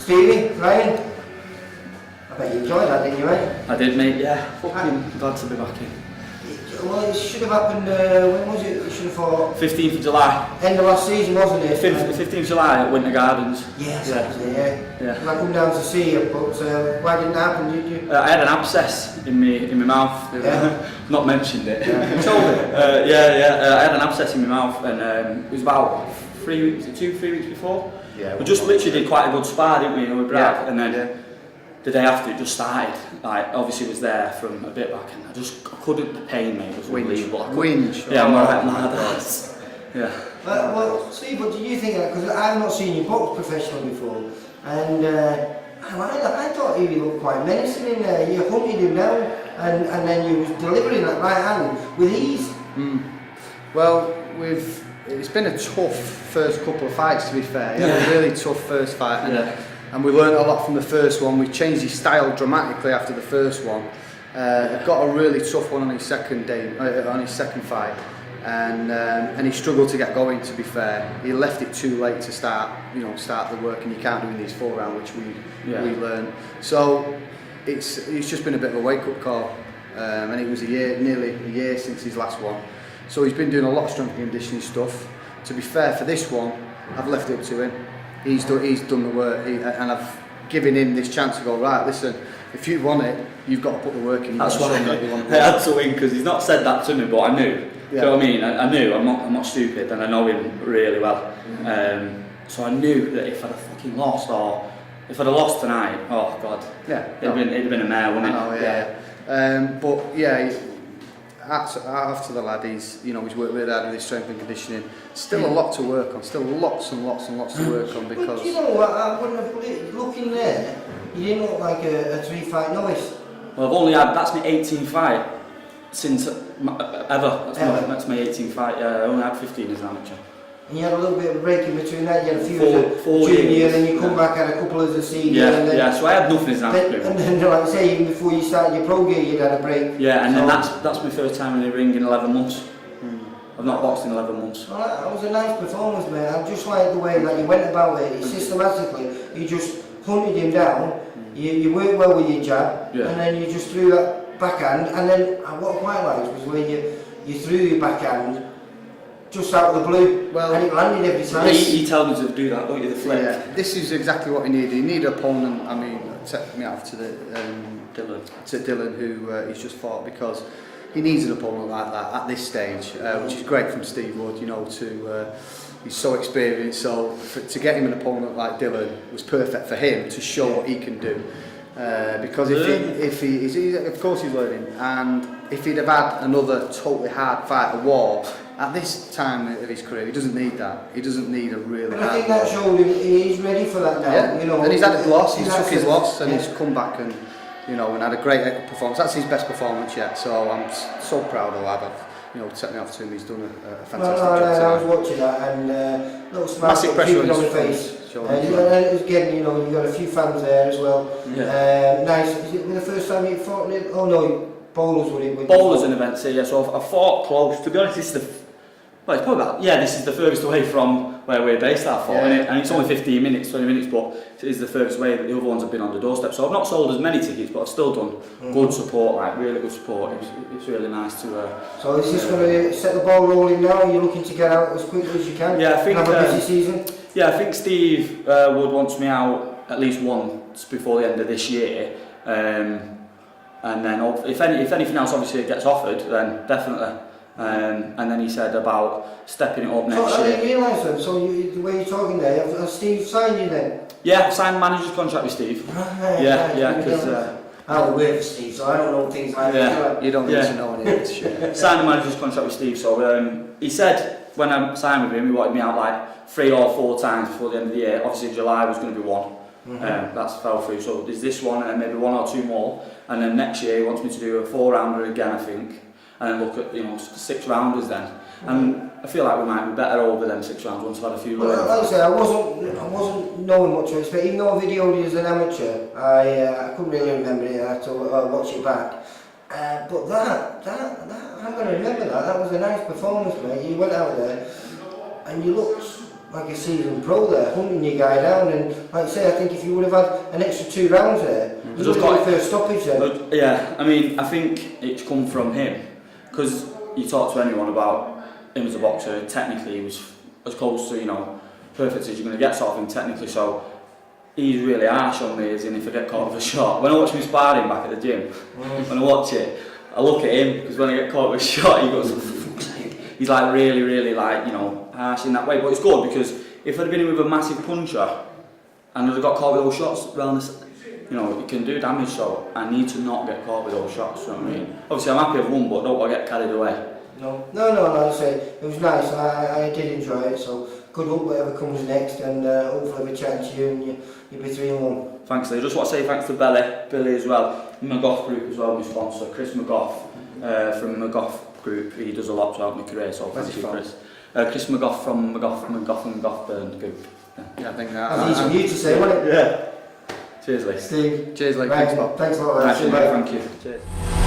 Stevie, Ryan, I bet you enjoyed that, didn't you, mate? I did, mate, yeah. Fucking glad to be back in. Well, it should have happened, when was it? You should have thought... 15th of July. End of last season, wasn't it? 15th of July at Winter Gardens. Yes, yeah. I come down to see you, but why didn't it happen, did you? I had an abscess in my mouth. Yeah. Not mentioned it. You told me. I had an abscess in my mouth, and it was about 3 weeks, 2-3 weeks before. Yeah. We just literally did quite a good spar, didn't we? You know, with Brad, Yeah. and then the day after it just started. Like, obviously it was there from a bit back, and I couldn't. The pain, mate, was unbelievable. Winch. Yeah, I'm alright, mad. Yeah. Well, Steve, what did you think of that? Because I've not seen you box professionally before, and I thought he looked quite menacing in there. You hunted him down, and then you was delivering that right hand with ease. Well, it's been a tough first couple of fights, to be fair. He had a really tough first fight, and we learned a lot from the first one. We changed his style dramatically after the first one. Got a really tough one on his second fight, and he struggled to get going. To be fair, he left it too late to start the work, and you can't do in these 4 rounds, which we learned. So it's just been a bit of a wake-up call, and it was nearly a year since his last one. So he's been doing a lot of strength and conditioning stuff. To be fair, for this one, I've left it up to him. He's done the work, and I've given him this chance to go, right, listen, if you want it, you've got to put the work in. That's why I had to win, because he's not said that to me, but I knew. Yeah. Do you know what I mean? I knew. I'm not stupid, and I know him really well. So I knew that if I'd have fucking lost, or if I'd have lost tonight, oh god, it'd have been a mare, wouldn't it? I know, but yeah. After the lad, he's worked really hard with his strength and conditioning. Still a lot to work on. Still lots and lots and lots to work on, because. But you know what? I wouldn't have put it. Looking there, you didn't look like a 3-fight novice. Well, I've only had, that's my 18th fight since ever. That's my 18th fight. I only had 15 as an amateur. And you had a little bit of a break in between that. You had a few as a four junior, years, and then you come back and a couple as a senior. And then, so I had nothing as an amateur. And then, like I say, even before you started your pro gear, you'd had a break. Yeah, and then that's my first time in the ring in 11 months. I've not boxed in 11 months. Well, that was a nice performance, mate. I just like the way that you went about it. Systematically, you just hunted him down. You worked well with your jab, and then you just threw that backhand. And then what I quite liked was when you threw your backhand just out of the blue, and it landed every time. He told me to do that, don't you? The flip. Yeah, this is exactly what he needed. He needed an opponent. I mean, take me off to Dylan, who he's just fought, because he needs an opponent like that at this stage, which is great from Steve Wood. He's so experienced. So to get him an opponent like Dylan was perfect for him to show what he can do. Because of course he's learning, and if he'd have had another totally hard fight, a war, at this time of his career, he doesn't need that. He doesn't need a really hard. But I think that showed him he's ready for that now. Yeah. And he's had a loss. He's took his loss, and he's come back and had a great performance. That's his best performance yet. So I'm so proud of the lad. Set me off to him. He's done a fantastic job. I was watching that, and little smile, massive pressure on the his face. And again, you've got a few fans there as well. Yeah. Nice. Is it the first time you fought? Oh no, bowlers were it? Bowlers and events here, yeah. So I fought close. To be honest, this is the furthest away from where we're based. I fought, and it's only 15 minutes, 20 minutes, but it is the furthest away. But the other ones have been on the doorstep. So I've not sold as many tickets, but I've still done good support, like really good support. It's really nice to. So is this going to set the ball rolling now? Are you looking to get out as quickly as you can? Yeah, I think. Have a busy season. Yeah, I think Steve Wood wants me out at least once before the end of this year, and then if anything else obviously gets offered, then definitely. And then he said about stepping it up next year. So I didn't realise that. So the way you're talking there, has Steve signed you then? Yeah, I've signed manager's contract with Steve. Right, because I don't work for Steve, so I don't know things like that. You don't need to know any of this shit. Signed a manager's contract with Steve. So he said when I signed with him, he wanted me out like 3 or 4 times before the end of the year. Obviously July was going to be one. That's fell through. So there's this one and then maybe 1 or 2 more. And then next year he wants me to do a 4-rounder again, I think. And then look at 6 rounders then, and I feel like we might be better over them 6 rounds once I've had a few. Well, like I say, I wasn't knowing what to expect. Even though I videoed you as an amateur, I couldn't really remember it. I had to watch it back. But that I'm going to remember that. That was a nice performance, mate. You went out there, and you looked like a seasoned pro there, hunting your guy down, and like I say, I think if you would have had an extra 2 rounds there, you would have got your first stoppage then. Yeah, I mean, I think it's come from him, because you talk to anyone about him as a boxer, technically he was as close to, you know, perfect as you're going to get sort of thing technically, so he's really harsh on me, as in if I get caught with a shot. When I watch him sparring back at the gym, when I watch it, I look at him, because when I get caught with a shot, he goes, he's like really like, you know, harsh in that way, but it's good because if I'd been in with a massive puncher and I'd have got caught with those shots around this, you know, it can do damage, so I need to not get caught with those shots, you know what I mean? Obviously I'm happy I've won, but don't want to get carried away. No, like I say, it was nice, I did enjoy it, so good luck whatever comes next, and hopefully we'll chat to you and you'll be 3-1. Thanks, Lee. I just want to say thanks to Billy as well, McGough Group as well, my sponsor, Chris McGough from McGough Group. He does a lot to help my career, so thank you, Chris. Chris McGough from McGough Burn Group. Yeah, I think That's easy for you to say, wasn't it? Yeah. Cheers, Lee. Steve. Cheers, Lee. Right, Thanks, Bob. thanks a lot. Thank you. Cheers.